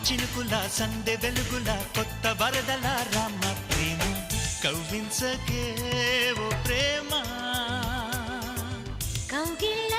చినుకుల సందె వెలుగుల కొత్త వరదల రామ ప్రేమ కవ్వించకే ఓ ప్రేమ కౌగిళ్ళ